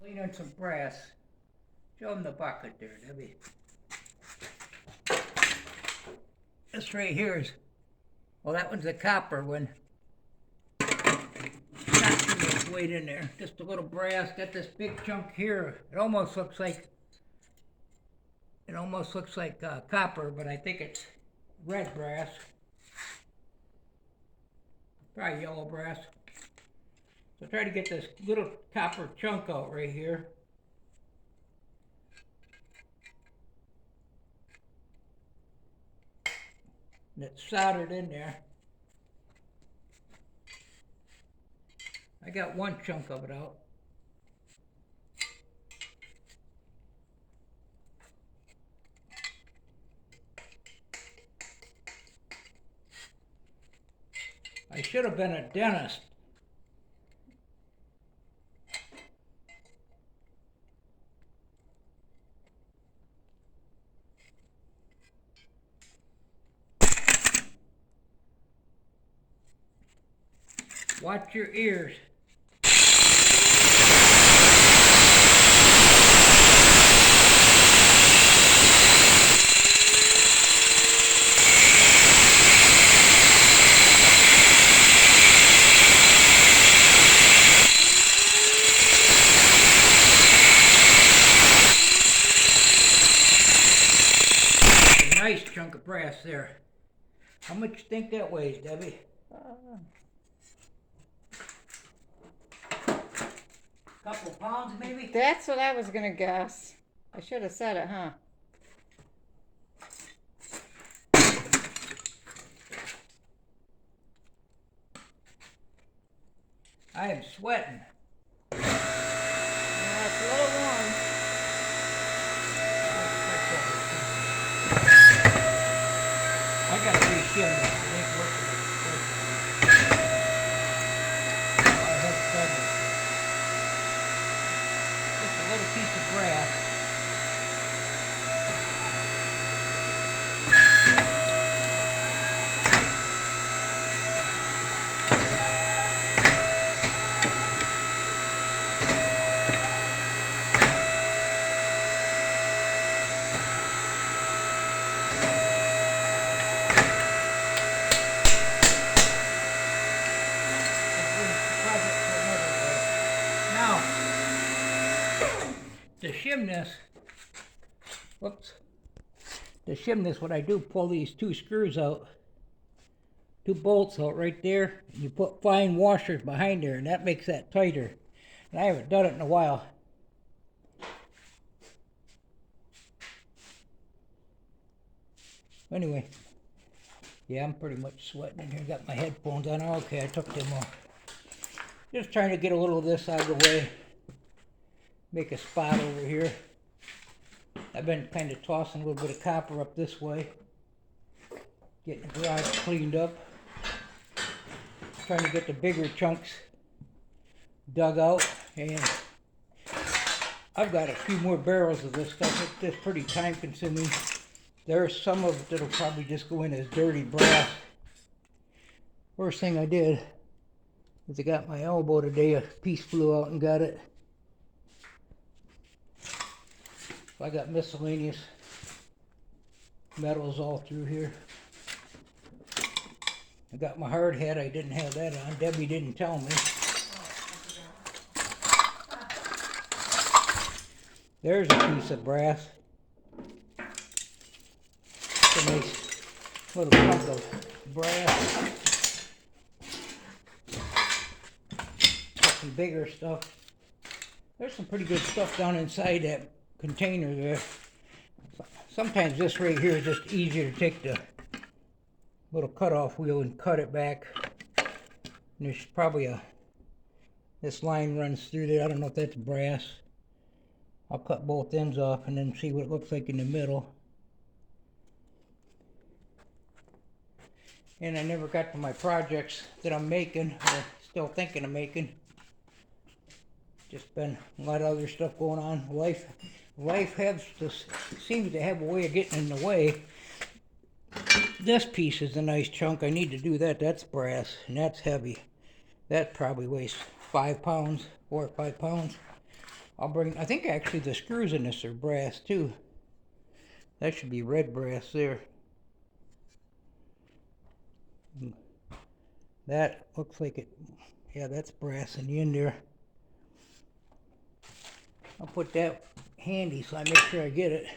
Cleaning some brass. Show them the bucket there, Debbie. This right here is, well, that one's a copper one. Not too much weight in there, just a little brass. Got this big chunk here. It almost looks like copper, but I think it's red brass. Probably yellow brass. So try to get this little copper chunk out right here. And it's soldered in there. I got one chunk of it out. I should have been a dentist. Watch your ears. A nice chunk of brass there. How much do you think that weighs, Debbie? Couple pounds, maybe? That's what I was gonna guess. I should have said it, huh? I am sweating. Yeah, it's a little warm. I gotta re-shim this. It ain't working. I have trouble. Just a little piece of brass. To shim this, what I do, pull these two screws out, two bolts out right there, and you put fine washers behind there, and that makes that tighter. And I haven't done it in a while. Anyway, yeah, I'm pretty much sweating in here. Got my headphones on. Okay, I took them off. Just trying to get a little of this out of the way. Make a spot over here. I've been kind of tossing a little bit of copper up this way. Getting the garage cleaned up. Trying to get the bigger chunks dug out. And I've got a few more barrels of this stuff. It's just pretty time consuming. There's some of it that'll probably just go in as dirty brass. First thing I did is I got my elbow today. A piece flew out and got it. I got miscellaneous metals all through here. I got my hard hat. I didn't have that on. Debbie didn't tell me. There's a piece of brass. It's a nice little chunk of brass. Got some bigger stuff. There's some pretty good stuff down inside that container there. Sometimes this right here is just easier to take the little cutoff wheel and cut it back. And there's probably this line runs through there. I don't know if that's brass. I'll cut both ends off and then see what it looks like in the middle. And I never got to my projects that I'm making, or still thinking of making. Just been a lot of other stuff going on. Life seems to have a way of getting in the way. This piece is a nice chunk. I need to do that. That's brass, and that's heavy. That probably weighs 5 pounds, 4 or 5 pounds. I'll bring, I think actually the screws in this are brass too. That should be red brass there. That looks like it, yeah, that's brass in the end there. I'll put that handy so I make sure I get it.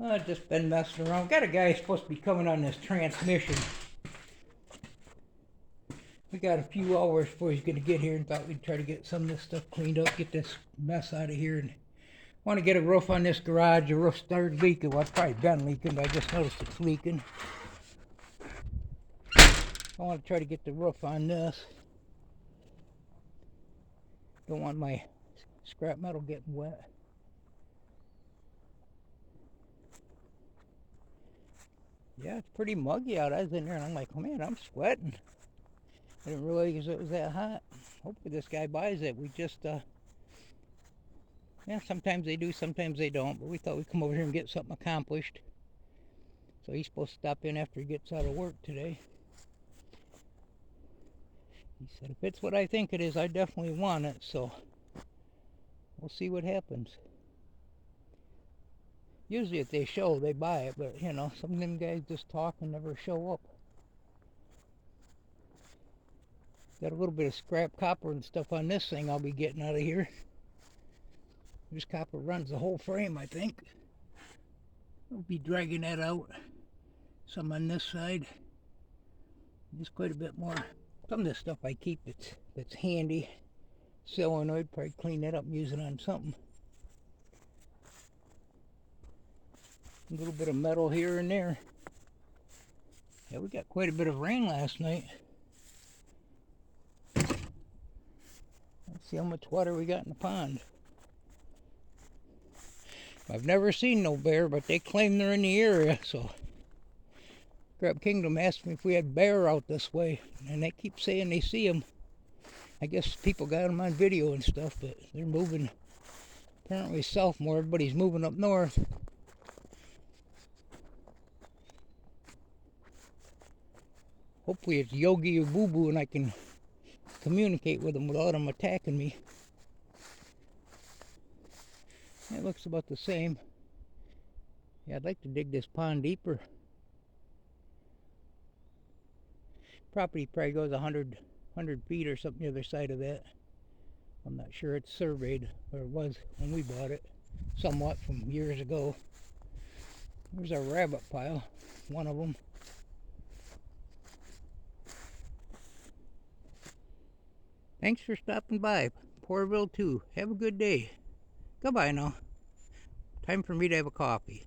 I've just been messing around. Got a guy supposed to be coming on this transmission. We got a few hours before he's going to get here, and thought we'd try to get some of this stuff cleaned up, get this mess out of here. And want to get a roof on this garage. The roof started leaking. Well, it's probably been leaking, but I just noticed it's leaking. I want to try to get the roof on this. Don't want my scrap metal getting wet. Yeah, it's pretty muggy out. I was in there and I'm like, oh man, I'm sweating. I didn't realize it was that hot. Hopefully this guy buys it. We just, yeah, sometimes they do, sometimes they don't. But we thought we'd come over here and get something accomplished. So he's supposed to stop in after he gets out of work today. He said, if it's what I think it is, I definitely want it. So we'll see what happens. Usually if they show, they buy it. But, you know, some of them guys just talk and never show up. Got a little bit of scrap copper and stuff on this thing I'll be getting out of here. This copper runs the whole frame, I think. I'll be dragging that out. Some on this side. Just quite a bit more. Some of this stuff I keep that's handy. Solenoid, probably clean that up and use it on something. A little bit of metal here and there. Yeah, we got quite a bit of rain last night. Let's see how much water we got in the pond. I've never seen no bear, but they claim they're in the area, so. Crab Kingdom asked me if we had bear out this way, and they keep saying they see them. I guess people got them on video and stuff, but they're moving apparently south more. Everybody's moving up north. Hopefully it's Yogi or Boo Boo and I can communicate with them without them attacking me. It looks about the same. Yeah, I'd like to dig this pond deeper. Property probably goes 100 feet or something the other side of that. I'm not sure it's surveyed, or it was when we bought it, somewhat from years ago. There's our rabbit pile, one of them. Thanks for stopping by, Pourville 2. Have a good day. Goodbye now. Time for me to have a coffee.